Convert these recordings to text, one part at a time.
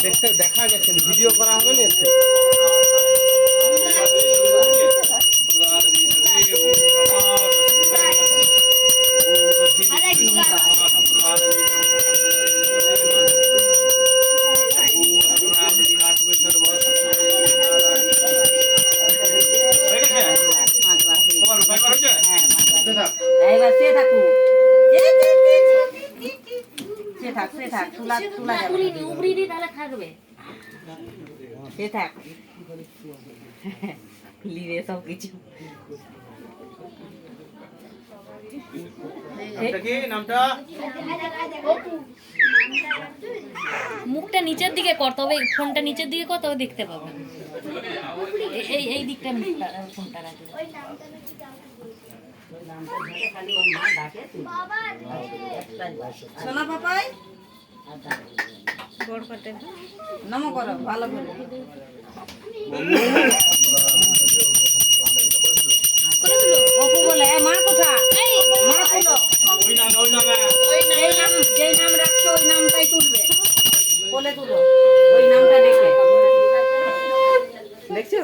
দেখতে দেখা যাচ্ছে ভিডিও করা হবে না একটু এইবার সে থাকু সে থাক তুলা তুলা যাবে উপরি দিয়ে তাহলে থাকবে সে থাক লিরে সব কিছু নামটা মুখটা নিচের দিকে কর তবে ফোনটা নিচের দিকে কর তবে দেখতে পাবে এই দিকটা ফোনটা রাখবে সোনা পাপাই নমো করো ভালো করে অপু বলে মা কোথা মা তুলো যেই নাম রাখছো ওই নামটাই তুলবে বলে তুলো ওই নামটা দেখে দেখছো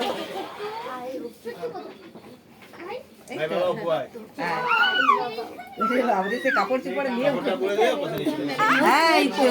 কাপড় চোপড় দিয়ে এই তো